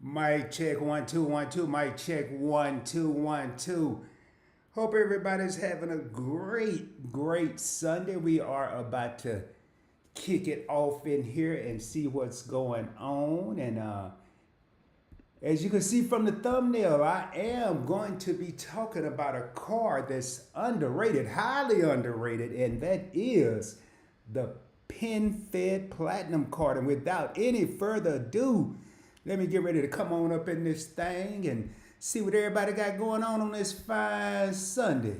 Mic check 1 2 1 2. Mic check 1 2 1 2. Hope everybody's having a great Sunday. We are about to kick it off in here and see what's going on. And as you can see from the thumbnail, I am going to be talking about a car that's underrated, highly underrated, and that is the PenFed Platinum card. And without any further ado, let me get ready to come on up in this thing and see what everybody got going on this fine Sunday.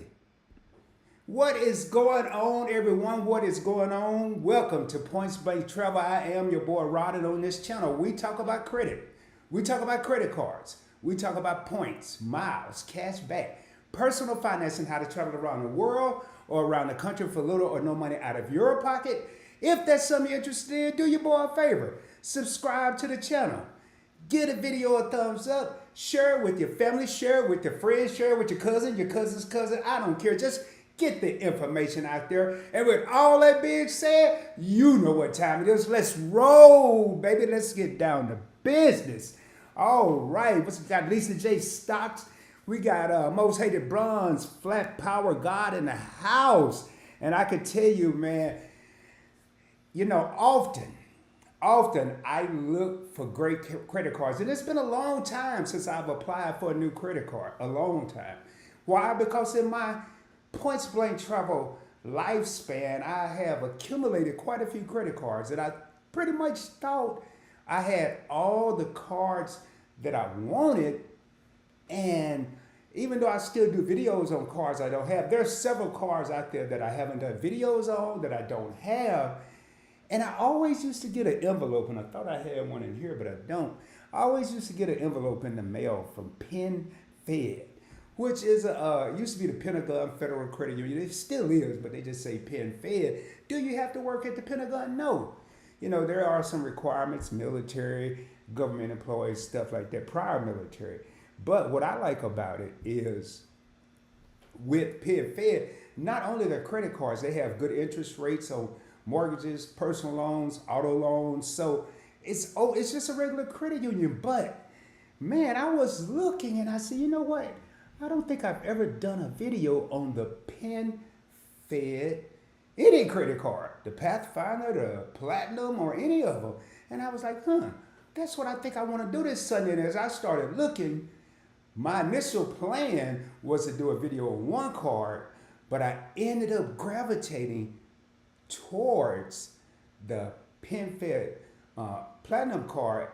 What is going on, everyone? What is going on? Welcome to Points Blank Travel. I am your boy Rod, and on this channel, we talk about credit. We talk about credit cards. We talk about points, miles, cash back, personal finance, and how to travel around the world or around the country for little or no money out of your pocket. If that's something you're interested in, do your boy a favor. Subscribe to the channel. Give the video a thumbs up. Share it with your family. Share it with your friends. Share it with your cousin, your cousin's cousin. I don't care. Just get the information out there. And with all that being said, you know what time it is. Let's roll, baby. Let's get down to business. All right. We got Lisa J. Stocks. We got Most Hated Bronze, Flat Power God in the house. And I can tell you, man, often I look for great credit cards. And it's been a long time since I've applied for a new credit card. A long time. Why? Because in my Points Blank Travel lifespan, I have accumulated quite a few credit cards. And I pretty much thought I had all the cards that I wanted. And even though I still do videos on cards I don't have, there's several cards out there that I haven't done videos on that I don't have. And I always used to get an envelope, and I thought I had one in here, but I don't. I always used to get an envelope in the mail from PenFed, which is used to be the Pentagon Federal Credit Union. It still is, but they just say PenFed. Do you have to work at the Pentagon? No. There are some requirements, military, government employees, stuff like that, prior military. But what I like about it is with PenFed, not only their credit cards, they have good interest rates on mortgages, personal loans, auto loans. So it's just a regular credit union. But man, I was looking and I said, you know what? I don't think I've ever done a video on the PenFed, any credit card, the Pathfinder, the Platinum, or any of them. And I was like, that's what I think I want to do this Sunday. And as I started looking, my initial plan was to do a video on one card, but I ended up gravitating towards the PenFed Platinum card.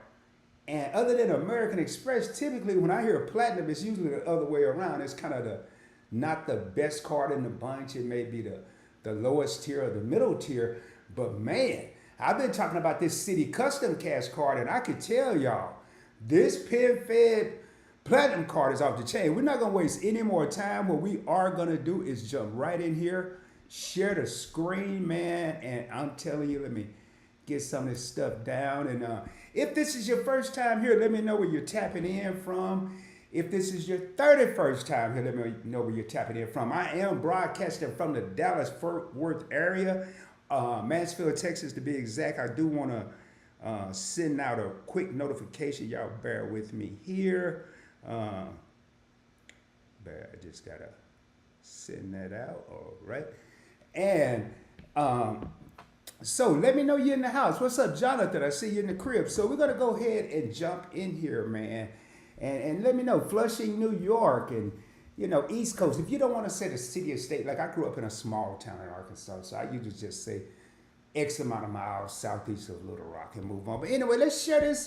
And other than American Express, typically when I hear Platinum, it's usually the other way around. It's kind of not the best card in the bunch. It may be the lowest tier or the middle tier. But man, I've been talking about this City Custom Cash card, and I could tell y'all, this PenFed Platinum card is off the chain. We're not going to waste any more time. What we are going to do is jump right in here, share the screen, man, and I'm telling you, let me get some of this stuff down. And if this is your first time here, let me know where you're tapping in from. If this is your 31st time here, let me know where you're tapping in from. I am broadcasting from the Dallas-Fort Worth area, Mansfield, Texas to be exact. I do want to send out a quick notification. Y'all bear with me here. I just got to send that out. All right. And so let me know you're in the house. What's up, Jonathan? I see you in the crib. So we're going to go ahead and jump in here, man. And let me know, Flushing, New York, and, East Coast. If you don't want to say the city or state, like I grew up in a small town in Arkansas, so I usually just say X amount of miles southeast of Little Rock and move on. But anyway, let's share this,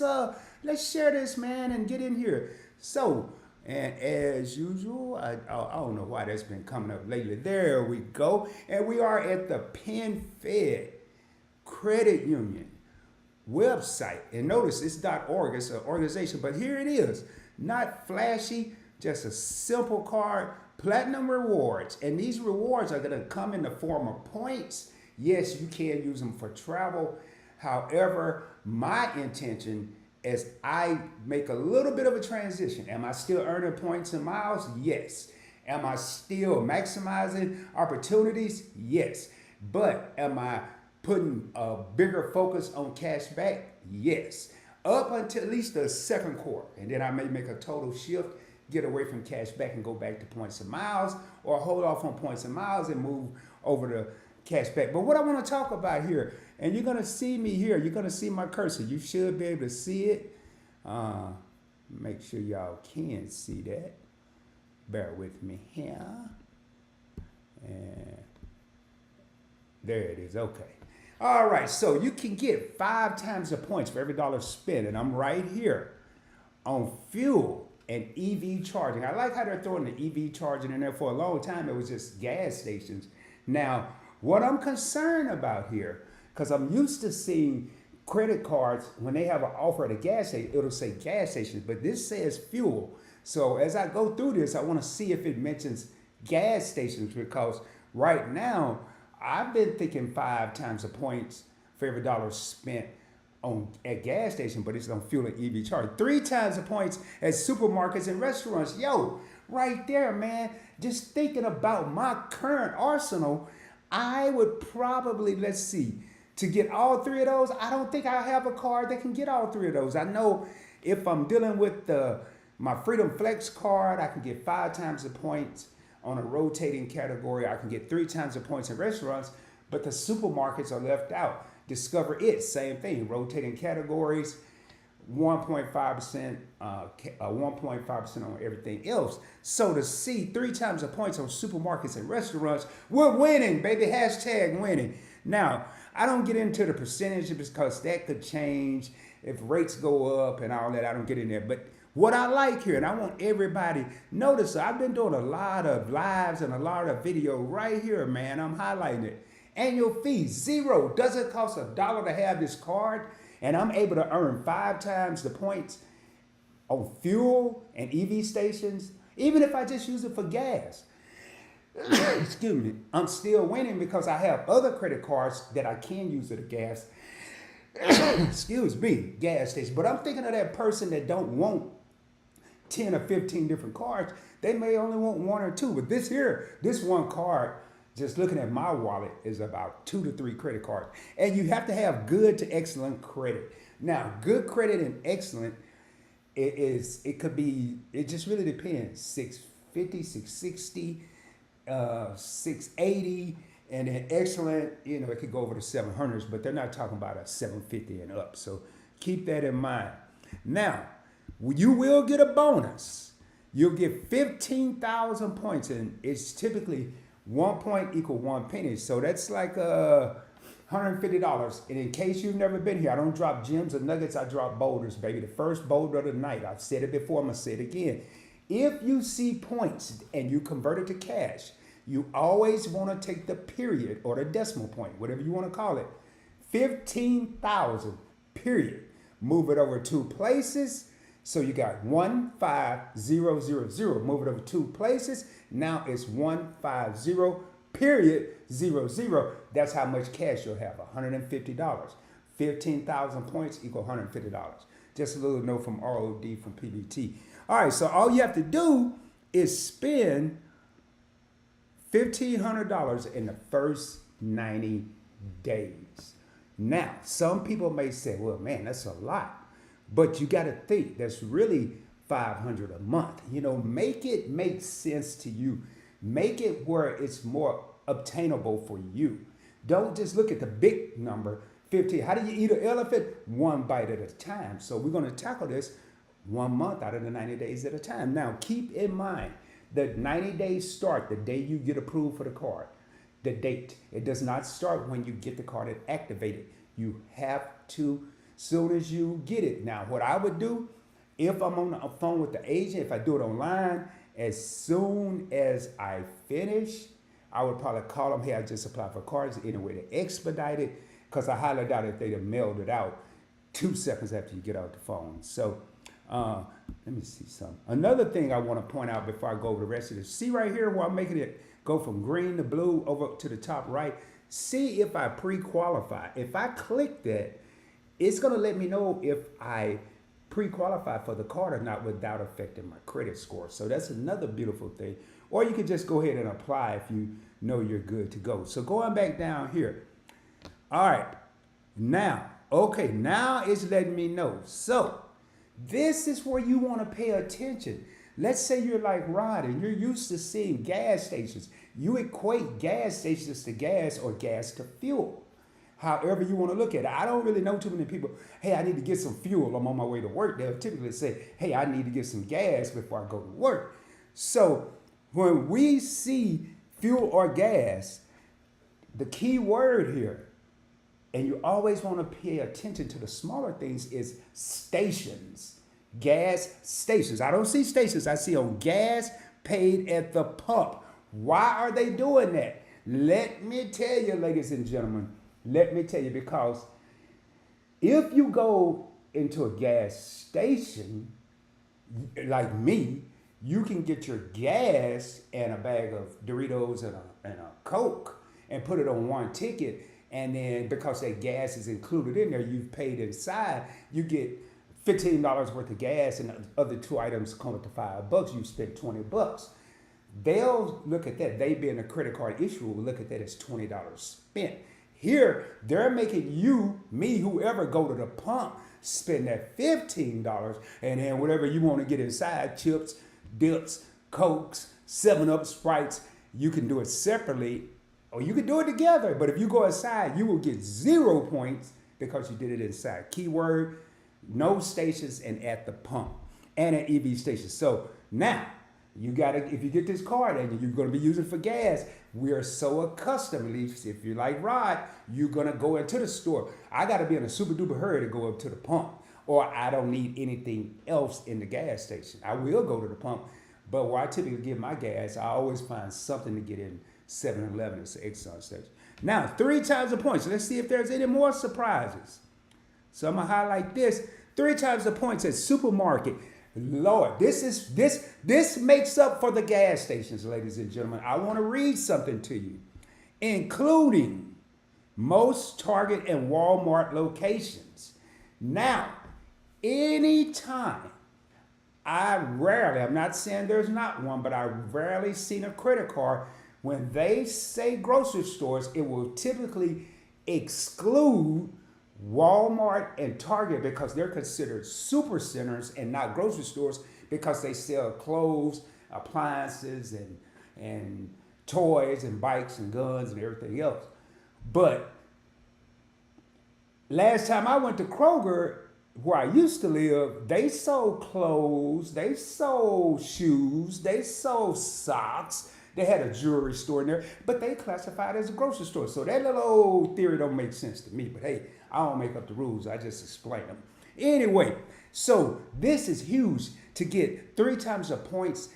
man, and get in here. So, and as usual, I don't know why that's been coming up lately. There we go. And we are at the PenFed Credit Union website. And notice it's .org. It's an organization. But here it is. Not flashy, just a simple card. Platinum rewards. And these rewards are going to come in the form of points. Yes, you can use them for travel. However, my intention as I make a little bit of a transition. Am I still earning points and miles? Yes. Am I still maximizing opportunities? Yes. But am I putting a bigger focus on cash back? Yes. up until at least the second quarter. And then I may make a total shift, get away from cash back and go back to points and miles, or hold off on points and miles and move over to cash back. But what I want to talk about here, and you're going to see me here, you're going to see my cursor. You should be able to see it. Make sure y'all can see that. Bear with me here. And there it is. Okay. All right. So you can get 5 times the points for every dollar spent. And I'm right here on fuel and EV charging. I like how they're throwing the EV charging in there. For a long time, it was just gas stations. Now, what I'm concerned about here, because I'm used to seeing credit cards, when they have an offer at a gas station, it'll say gas stations, but this says fuel. So as I go through this, I want to see if it mentions gas stations, because right now, I've been thinking 5 times the points for every dollar spent at gas station, but it's on fuel and EV charge. 3 times the points at supermarkets and restaurants. Yo, right there, man. Just thinking about my current arsenal, I would probably, let's see, to get all 3 of those, I don't think I have a card that can get all 3 of those. I know if I'm dealing with my Freedom Flex card, I can get 5 times the points on a rotating category. I can get 3 times the points in restaurants, but the supermarkets are left out. Discover It, same thing, rotating categories, 1.5%, 1.5% on everything else. So to see 3 times the points on supermarkets and restaurants, we're winning, baby, hashtag winning. Now, I don't get into the percentage because that could change if rates go up and all that. I don't get in there. But what I like here, and I want everybody, notice I've been doing a lot of lives and a lot of video right here, man. I'm highlighting it. Annual fee, 0. Doesn't cost $1 to have this card. And I'm able to earn 5 times the points on fuel and EV stations, even if I just use it for gas. Excuse me, I'm still winning because I have other credit cards that I can use at a gas, excuse me, gas station. But I'm thinking of that person that don't want 10 or 15 different cards. They may only want 1 or 2. But this one card, just looking at my wallet, is about 2 to 3 credit cards. And you have to have good to excellent credit. Now, good credit and excellent, it could be, it just really depends. 650, 660. 680, and then excellent, it could go over the 700s, but they're not talking about a 750 and up. So keep that in mind. Now, you will get a bonus. You'll get 15,000 points, and it's typically 1 point equal 1 penny. So that's like $150. And in case you've never been here, I don't drop gems or nuggets. I drop boulders, baby. The first boulder of the night. I've said it before. I'm gonna say it again. If you see points and you convert it to cash, you always want to take the period or the decimal point, whatever you want to call it. 15,000, period. Move it over 2 places. So you got 15000. Move it over 2 places. Now it's 150, period, 00. That's how much cash you'll have, $150. 15,000 points equal $150. Just a little note from ROD from PBT. All right, so all you have to do is spend $1,500 in the first 90 days. Now, some people may say, well, man, that's a lot. But you got to think that's really $500 a month. Make it make sense to you. Make it where it's more obtainable for you. Don't just look at the big number, 15. How do you eat an elephant? 1 bite at a time. So we're going to tackle this 1 month out of the 90 days at a time. Now, keep in mind that 90 days start the day you get approved for the card. The date. It does not start when you get the card and activate it. You have to, soon as you get it. Now, what I would do, if I'm on the phone with the agent, if I do it online, as soon as I finish, I would probably call them, hey, I just applied for cards, anyway to expedite it, because I highly doubt if they'd have mailed it out 2 seconds after you get out the phone. So, let me see something. Another thing I want to point out before I go over the rest of this. See right here where I'm making it go from green to blue over to the top right. See if I pre-qualify. If I click that, it's going to let me know if I pre-qualify for the card or not without affecting my credit score. So that's another beautiful thing. Or you can just go ahead and apply if you know you're good to go. So going back down here. All right. Now, Okay, now it's letting me know. So, this is where you want to pay attention. Let's say you're like Rod and you're used to seeing gas stations. You equate gas stations to gas or gas to fuel. However you want to look at it. I don't really know too many people, hey, I need to get some fuel. I'm on my way to work. They'll typically say, hey, I need to get some gas before I go to work. So when we see fuel or gas, the key word here, and you always want to pay attention to the smaller things, is stations. Gas stations. I don't see stations. I see on gas paid at the pump. Why are they doing that? Let me tell you, ladies and gentlemen. Let me tell you, because if you go into a gas station, like me, you can get your gas and a bag of Doritos and a Coke and put it on one ticket. And then because that gas is included in there, you've paid inside, you get $15 worth of gas, and the other two items come up to $5. You spent $20. They'll look at that. They being a credit card issuer will look at that as $20 spent. Here, they're making you, me, whoever, go to the pump, spend that $15, and then whatever you want to get inside, chips, dips, Cokes, 7-Up, Sprites, you can do it separately or you can do it together. But if you go inside, you will get 0 points because you did it inside. Keyword, no stations and at the pump and at EV stations. So now, you gotta, if you get this card and you're gonna be using it for gas, we are so accustomed, at least if you're like Rod, you're gonna go into the store. I gotta be in a super duper hurry to go up to the pump, or I don't need anything else in the gas station. I will go to the pump, but where I typically get my gas, I always find something to get in 7-Eleven or Exxon station. Now, 3 times the points. Let's see if there's any more surprises. So I'm gonna highlight this. 3 times the points at supermarket. Lord, this makes up for the gas stations, ladies and gentlemen. I want to read something to you, including most Target and Walmart locations. Now, anytime, I'm not saying there's not one, but I've rarely seen a credit card. When they say grocery stores, it will typically exclude Walmart and Target because they're considered super centers and not grocery stores because they sell clothes, appliances, and toys and bikes and guns and everything else. But last time I went to Kroger, where I used to live, they sold clothes, they sold shoes, they sold socks. They had a jewelry store in there, but they classified as a grocery store. So that little old theory don't make sense to me. But hey, I don't make up the rules. I just explain them. Anyway, so this is huge. To get 3 times the points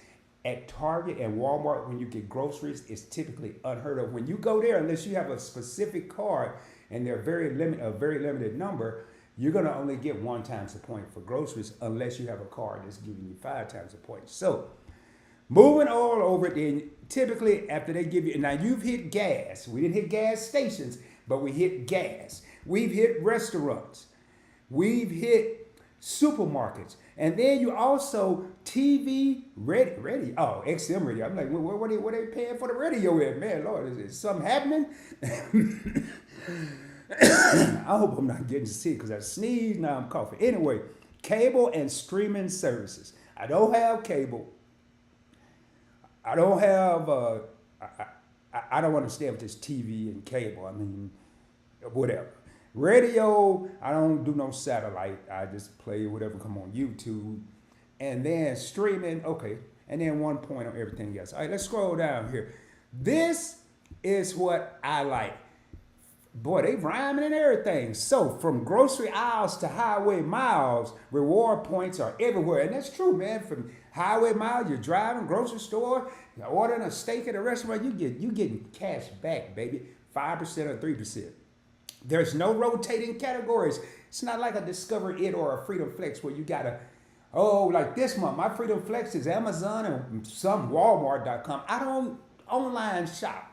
at Target and Walmart when you get groceries is typically unheard of. When you go there, unless you have a specific card and they're a very limited number, you're going to only get 1 times the point for groceries unless you have a card that's giving you 5 times the points. So moving all over it, then typically after they give you, now you've hit gas. We didn't hit gas stations, but we hit gas. We've hit restaurants. We've hit supermarkets. And then you also TV, radio. Oh, XM radio. I'm like, what are they paying for the radio at? Man, Lord, is something happening? I hope I'm not getting sick because I sneezed, now I'm coughing. Anyway, cable and streaming services. I don't have cable. I don't have, I don't understand with this TV and cable. I mean, whatever. Radio, I don't do no satellite. I just play whatever come on YouTube. And then streaming, okay. And then 1 point on everything else. All right, let's scroll down here. This is what I like. Boy, they rhyming and everything. So from grocery aisles to highway miles, reward points are everywhere. And that's true, man. From highway miles, you're driving, grocery store, you're ordering a steak at a restaurant, you getting cash back, baby. 5% or 3%. There's no rotating categories. It's not like a Discover It or a Freedom Flex where you gotta, like this month, my Freedom Flex is Amazon and some Walmart.com. I don't online shop.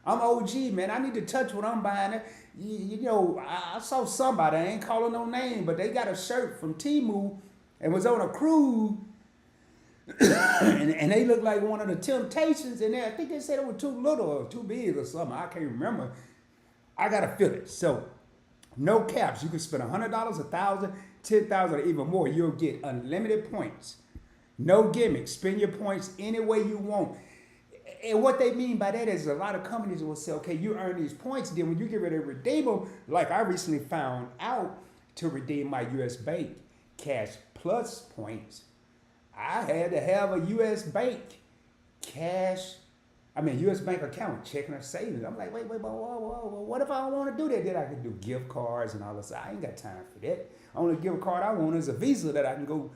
I'm OG, man. I need to touch what I'm buying. You know, I saw somebody, I ain't calling no name, but they got a shirt from Temu and was on a cruise. and they looked like one of the Temptations in there. I think they said it was too little or too big or something. I can't remember. I got to feel it. So No caps. You can spend $100, $1,000, 10,000, or even more. You'll get unlimited points. No gimmicks. Spend your points any way you want. And what they mean by that is a lot of companies will say, okay, you earn these points. Then when you get ready to redeem them, like I recently found out to redeem my US Bank Cash Plus points, I had to have a US Bank US Bank account, checking or savings. I'm like, wait, whoa. What if I don't want to do that? Then I can do gift cards and all this. I ain't got time for that. Only gift card I want is a Visa that I can go.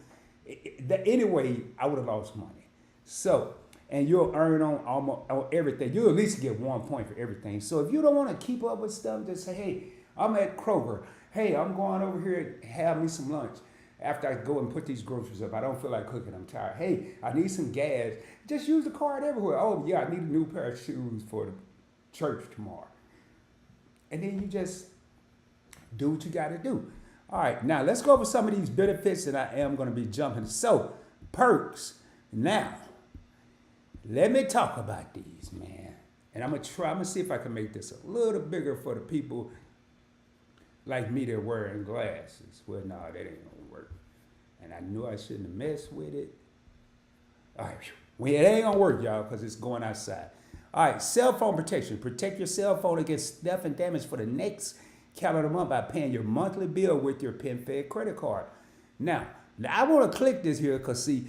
Anyway, I would have lost money. So, and you'll earn on everything. You'll at least get 1 point for everything. So if you don't want to keep up with stuff, just say, hey, I'm at Kroger. Hey, I'm going over here and have me some lunch. After I go and put these groceries up, I don't feel like cooking, I'm tired. Hey, I need some gas. Just use the card everywhere. Oh, yeah, I need a new pair of shoes for the church tomorrow. And then you just do what you got to do. All right, now let's go over some of these benefits that I am going to be jumping. So, perks. Now, let me talk about these, man. And I'm going to see if I can make this a little bigger for the people like me that are wearing glasses. Well, no, that ain't going to work. And I knew I shouldn't have messed with it. All right, well, it ain't going to work, y'all, because it's going outside. All right, cell phone protection. Protect your cell phone against theft and damage for the next calendar month by paying your monthly bill with your PenFed credit card. Now I want to click this here because, see,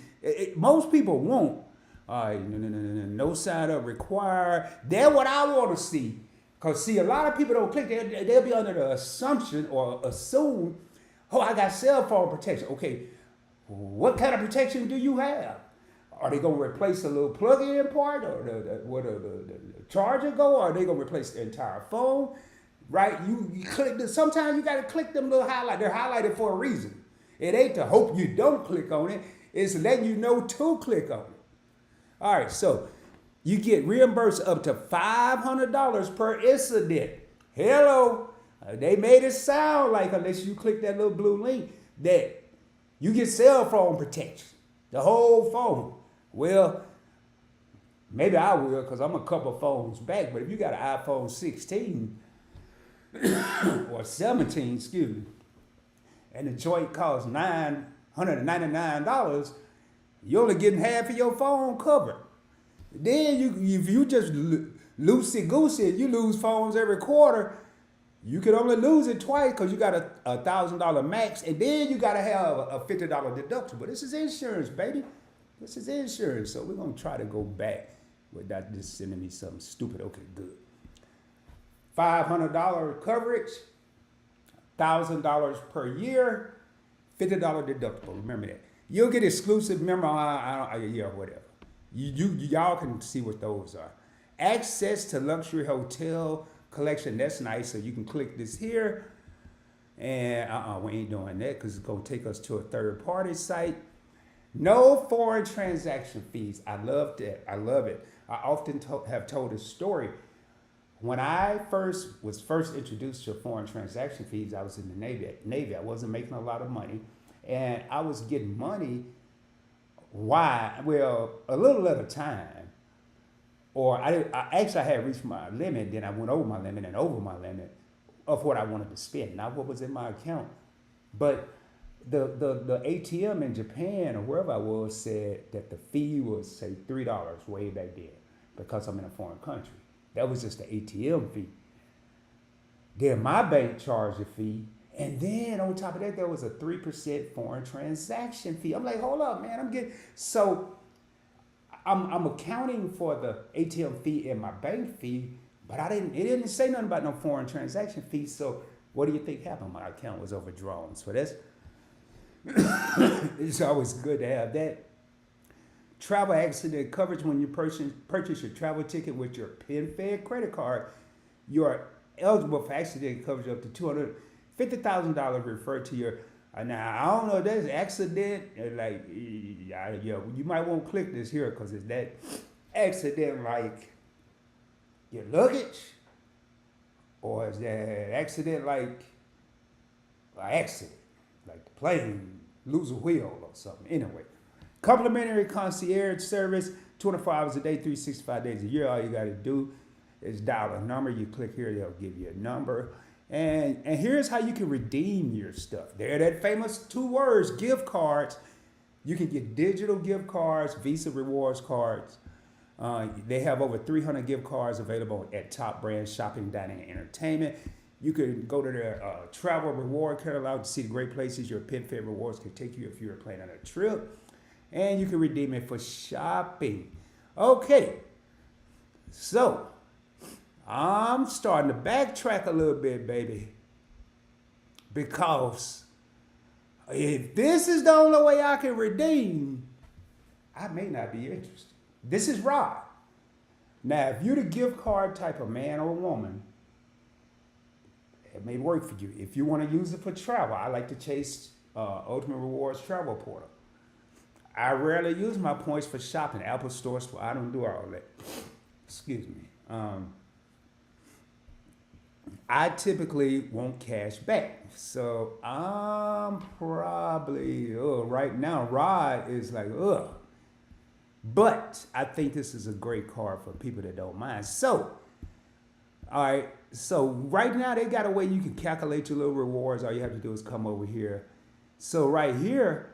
most people won't. All right, no sign up required. That's what I want to see. Because, see, a lot of people don't click. They'll be under the assumption or assume, oh, I got cell phone protection. Okay, what kind of protection do you have? Are they going to replace the little plug-in part or the charger go? Or are they going to replace the entire phone? Right? You click this. Sometimes you got to click them little highlights. They're highlighted for a reason. It ain't to hope you don't click on it. It's letting you know to click on it. All right, so you get reimbursed up to $500 per incident. Hello. They made it sound like, unless you click that little blue link, that you get cell phone protection. The whole phone. Well, maybe I will because I'm a couple phones back. But if you got an iPhone 16 or 17, excuse me, and the joint costs $999, you're only getting half of your phone covered. Then if you just loosey-goosey, you lose phones every quarter, you can only lose it twice because you got a $1,000 max, and then you got to have a $50 deductible. This is insurance, baby. This is insurance. So we're going to try to go back without just sending me something stupid. Okay, good. $500 coverage, $1,000 per year, $50 deductible. Remember that. You'll get exclusive whatever. Y'all can see what those are. Access to luxury hotel collection. That's nice. So you can click this here. And we ain't doing that because it's going to take us to a third-party site. No foreign transaction fees. I love that. I love it. I often have told a story. When I was first introduced to foreign transaction fees, I was in the Navy. I wasn't making a lot of money. And I was getting money. Why? Well, a little at a time. Or I had reached my limit. Then I went over my limit and over my limit of what I wanted to spend, not what was in my account. But the ATM in Japan or wherever I was said that the fee was, say, $3 way back then because I'm in a foreign country. That was just the ATM fee. Then my bank charged a fee. And then on top of that, there was a 3% foreign transaction fee. I'm like, hold up, man. I'm accounting for the ATM fee and my bank fee, but it didn't say nothing about no foreign transaction fee. So what do you think happened? My account was overdrawn. So that's, it's always good to have that. Travel accident coverage. When you purchase your travel ticket with your PenFed credit card, you are eligible for accident coverage up to $250,000 referred to your. Now I don't know if that's accident. Like, you might want to click this here because it's that accident like your luggage, or is that accident like an accident, like the plane lose a wheel or something. Anyway. Complimentary concierge service, 24 hours a day, 365 days a year. All you got to do is dial a number. You click here, they'll give you a number. And here's how you can redeem your stuff. They're that famous two words, gift cards. You can get digital gift cards, Visa rewards cards. They have over 300 gift cards available at top brands, shopping, dining, and entertainment. You can go to their travel reward catalog to see the great places your PenFed rewards can take you if you're planning a trip. And you can redeem it for shopping. Okay, so I'm starting to backtrack a little bit, baby. Because if this is the only way I can redeem, I may not be interested. This is Rod. Now, if you're the gift card type of man or woman, it may work for you. If you want to use it for travel, I like to chase Ultimate Rewards Travel Portal. I rarely use my points for shopping. Apple Store, I don't do all that. Excuse me. I typically want cash back. So I'm probably, right now, Rod is like, ugh. But I think this is a great card for people that don't mind. So, all right. So right now they got a way you can calculate your little rewards. All you have to do is come over here. So right here,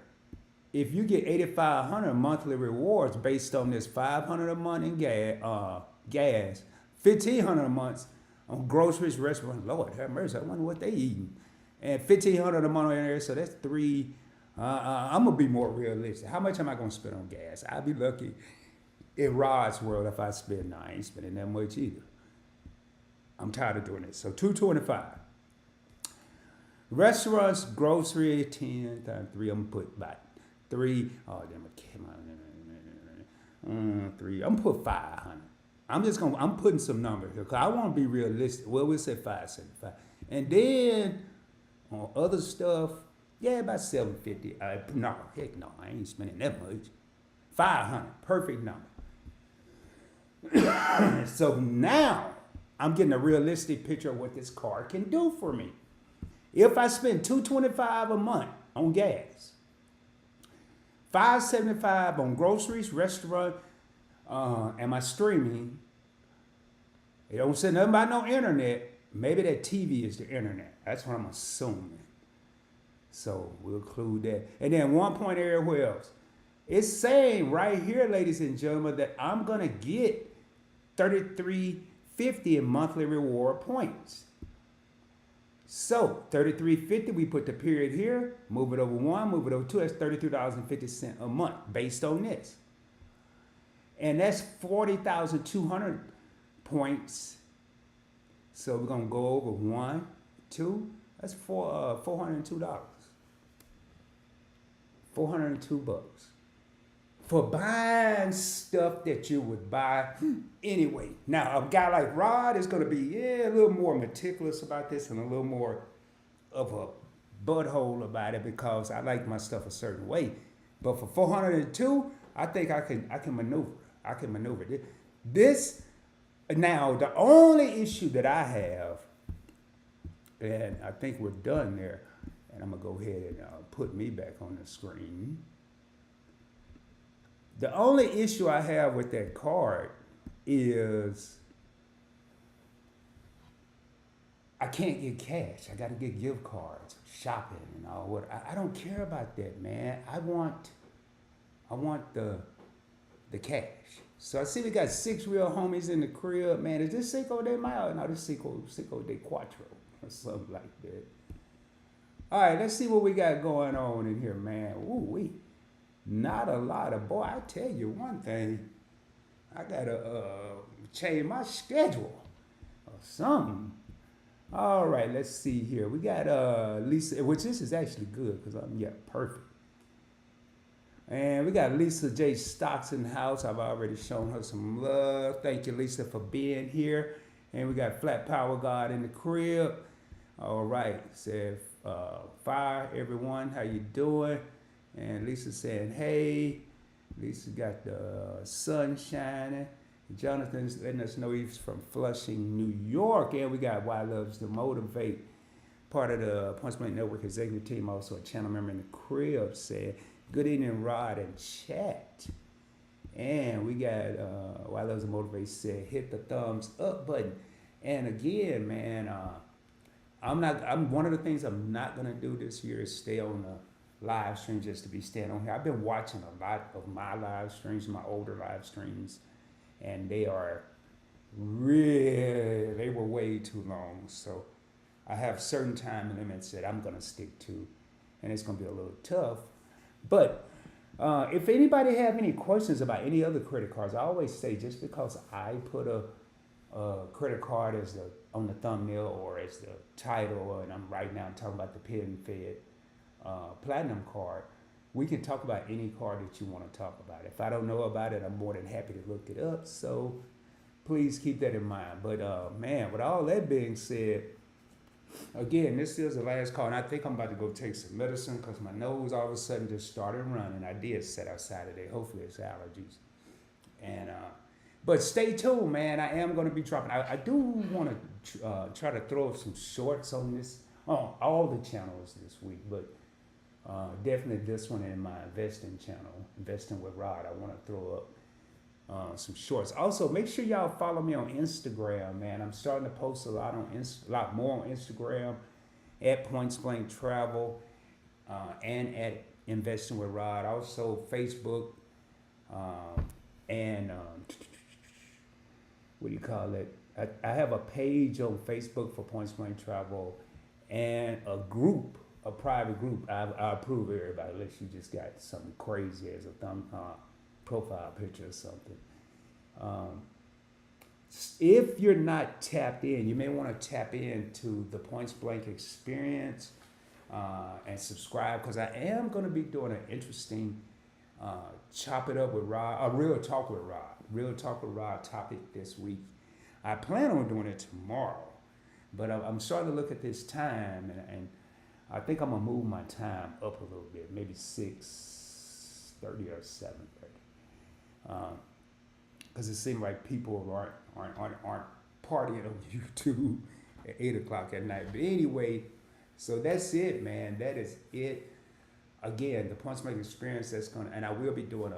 if you get 8,500 monthly rewards based on this 500 a month in gas, 1,500 a month on groceries, restaurants. Lord have mercy, I wonder what they eating. And 1,500 a month in there, so that's three. I'm gonna be more realistic. How much am I gonna spend on gas? I'll be lucky in Rod's world if I spend. No, I ain't spending that much either. I'm tired of doing this. So $225. Restaurants, grocery, 10 times 3. I'm gonna put about 3. Oh, damn it, come on. 3. I'm gonna put 500. I'm putting some numbers here because I want to be realistic. Well, we'll say 575. And then on other stuff, yeah, about 750. No, heck no, I ain't spending that much. 500, perfect number. So now I'm getting a realistic picture of what this card can do for me. If I spend $225 a month on gas, $575 on groceries, restaurant, and my streaming, it don't say nothing about no internet. Maybe that TV is the internet. That's what I'm assuming. So we'll include that. And then one point everywhere else. It's saying right here, ladies and gentlemen, that I'm gonna get $33.50 in monthly reward points. So $33.50, we put the period here, move it over 1, move it over 2, that's $33.50 a month based on this. And that's 40,200 points. So we're gonna go over 1, 2, that's $402. $402 for buying stuff that you would buy anyway. Now, a guy like Rod is going to be a little more meticulous about this and a little more of a butthole about it because I like my stuff a certain way. But for 402, I think I can maneuver. I can maneuver this. Now, the only issue that I have, and I think we're done there, and I'm going to go ahead and put me back on the screen. The only issue I have with that card is I can't get cash. I got to get gift cards, shopping, and all. What I don't care about that, man. I want the cash. So I see we got 6 real homies in the crib, man. Is this Cinco de Mayo? No, this Cinco de Cuatro or something like that. All right, let's see what we got going on in here, man. Ooh, not a lot of, boy, I tell you one thing. I got to change my schedule or something. All right, let's see here. We got Lisa, which this is actually good because perfect. And we got Lisa J. Stocks in the house. I've already shown her some love. Thank you, Lisa, for being here. And we got Flat Power God in the crib. All right, said fire everyone. How you doing? And Lisa saying, hey. Lisa got the sun shining. Jonathan's letting us know he's from Flushing, New York. And we got Why Loves to Motivate, part of the Punch Blank Network executive team, also a channel member in the crib, said, good evening, Rod and chat. And we got Why Loves to Motivate said, hit the thumbs up button. And again, man, I'm one of the things I'm not gonna do this year is stay on the live stream just to be staying on here. I've been watching a lot of my live streams, my older live streams, and they were way too long. So I have certain time limits that I'm gonna stick to, and it's gonna be a little tough. But if anybody have any questions about any other credit cards, I always say just because I put a credit card as on the thumbnail or as the title, and I'm talking about the PenFed Platinum card, we can talk about any card that you want to talk about. If I don't know about it, I'm more than happy to look it up. So please keep that in mind. But man, with all that being said, again, this is the last call, and I think I'm about to go take some medicine because my nose all of a sudden just started running. I did sit outside today. Hopefully it's allergies. And but stay tuned, man. I am going to be dropping. I do want to try to throw up some shorts on all the channels this week, but definitely this one in my investing channel, Investing with Rod. I want to throw up some shorts. Also, make sure y'all follow me on Instagram, man. I'm starting to post a lot more on Instagram at Points Blank Travel and at Investing with Rod. Also, Facebook and what do you call it? I have a page on Facebook for Points Blank Travel and a private group. I approve everybody unless you just got something crazy as a profile picture or something. If you're not tapped in, you may want to tap into the Points Blank experience and subscribe, because I am going to be doing an interesting Chop It Up with Rod, Real Talk with Rod topic this week. I plan on doing it tomorrow, but I'm starting to look at this time, and I think I'm gonna move my time up a little bit, maybe 6:30 or 7:30, because it seems like people aren't partying on YouTube at 8 o'clock at night. But anyway, so that's it, man. That is it. Again, the Points Blank experience, and I will be doing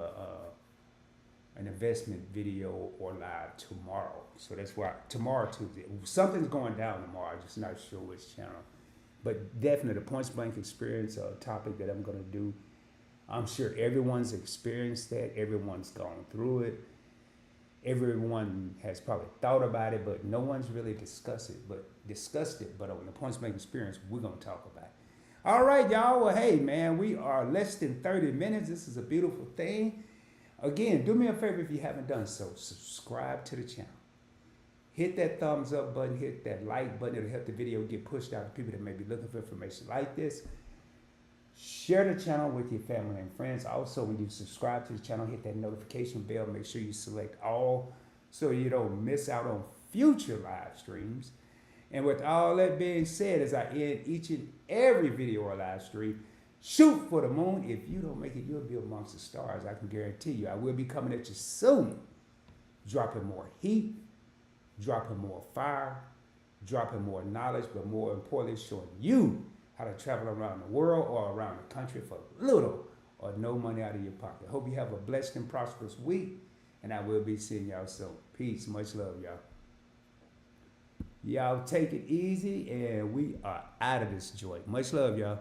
an investment video or live tomorrow. So that's why tomorrow, Tuesday, something's going down tomorrow. I'm just not sure which channel, but definitely the Points Blank experience, a topic that I'm going to do. I'm sure everyone's experienced that. Everyone's gone through it. Everyone has probably thought about it, but no one's really discussed it. But on the Points Blank experience, we're going to talk about it. All right, y'all. Well, hey, man, we are less than 30 minutes. This is a beautiful thing. Again, do me a favor if you haven't done so. Subscribe to the channel. Hit that thumbs up button. Hit that like button. It'll help the video get pushed out to people that may be looking for information like this. Share the channel with your family and friends. Also, when you subscribe to the channel, hit that notification bell. Make sure you select all so you don't miss out on future live streams. And with all that being said, as I end each and every video or live stream, shoot for the moon. If you don't make it, you'll be amongst the stars. I can guarantee you. I will be coming at you soon, dropping more heat, dropping more fire, dropping more knowledge, but more importantly, showing you how to travel around the world or around the country for little or no money out of your pocket. Hope you have a blessed and prosperous week, and I will be seeing y'all soon. Peace. Much love, y'all. Y'all take it easy, and we are out of this joint. Much love, y'all.